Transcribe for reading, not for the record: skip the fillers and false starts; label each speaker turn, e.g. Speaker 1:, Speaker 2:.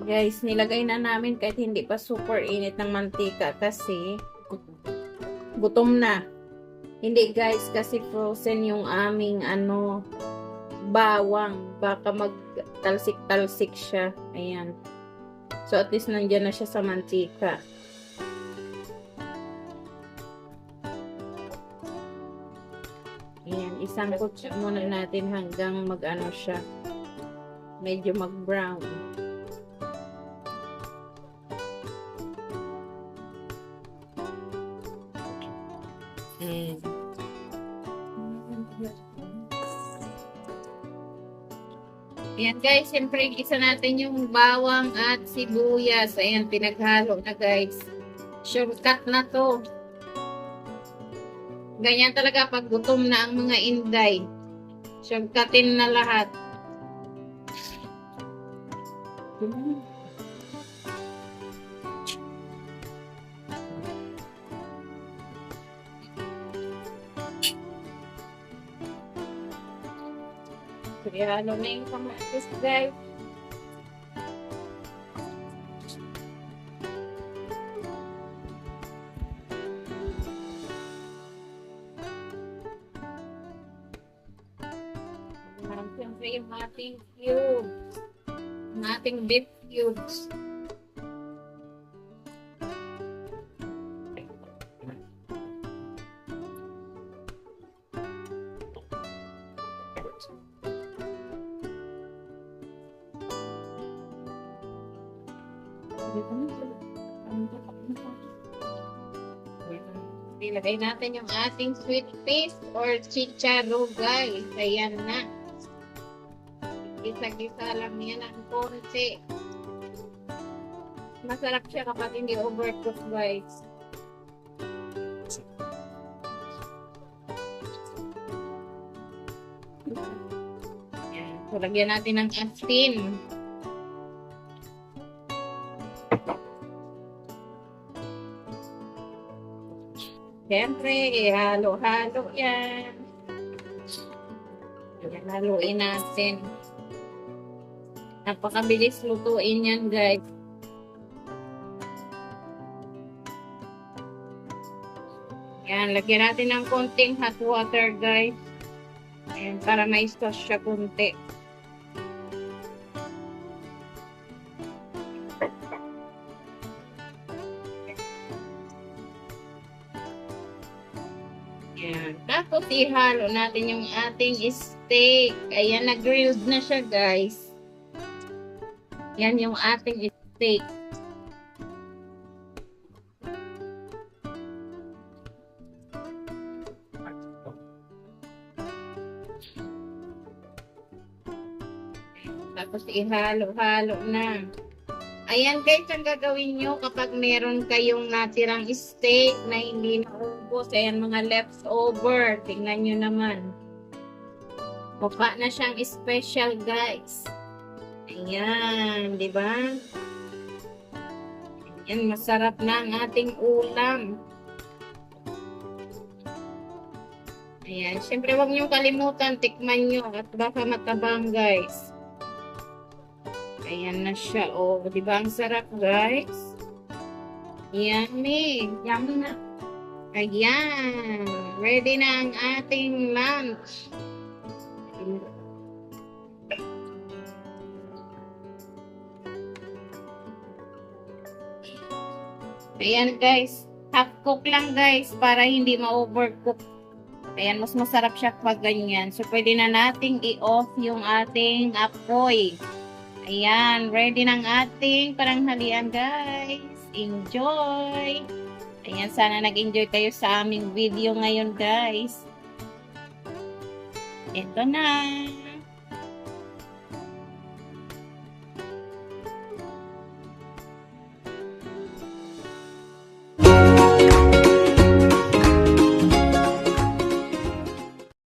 Speaker 1: Guys, nilagay na namin kahit hindi pa super init ng mantika kasi gutom na. Hindi guys, kasi frozen yung aming bawang. Baka magtalsik-talsik siya. Ayan. So at least nandiyan na siya sa mantika. Ayan, isangkot muna natin hanggang mag-ano siya. Medyo mag-brown. Ayan guys, siyempre isa natin yung bawang at sibuyas. Ayan, pinaghalo na guys. Shortcut na to. Ganyan talaga pag gutom na ang mga Inday. Shortcutin na lahat. Kaya ano na yung kamatis guys. Siyempre yung ating cubes. Yung ating beef cubes. Ilagay natin yung ating sweet paste or chicharo guys. Ayan na. Gisa-gisa lang yan ang konti. Masarap siya kapag hindi overcook guys. Ayan. So, lagyan natin ng asin. Siyempre, halo-halo yan. Ayan, haluin natin. Napakabilis lutuin yan, guys. Ayan, lagyan natin ng konting hot water, guys. Ayan, para may sauce siya konti. Ayan. Tapos, ihalo natin yung ating steak. Ayan, na-grilled na siya, guys. Yan yung ating steak. Tapos, ihalo-halo na. Ayan guys, ang gagawin nyo kapag meron kayong natirang steak na hindi naubos. Ayan mga leftover. Tingnan nyo naman. Mukha na siyang special guys. Ayan, di ba? Ayan, masarap na ang ating ulam. Ayan, syempre huwag nyo kalimutan, tikman nyo at baka matabang guys. Ayan na siya. Oh, di ba ang sarap, guys? Yummy. Yummy na. Ayan. Ready na ang ating lunch. Ayan, guys. Half cook lang, guys, para hindi ma-overcook. Ayan, mas masarap siya pag ganyan. So, pwede na nating i-off yung ating apoy. Ayan, ready ng ating paranghalian guys. Enjoy! Ayan, sana nag-enjoy kayo sa aming video ngayon guys. Ito na!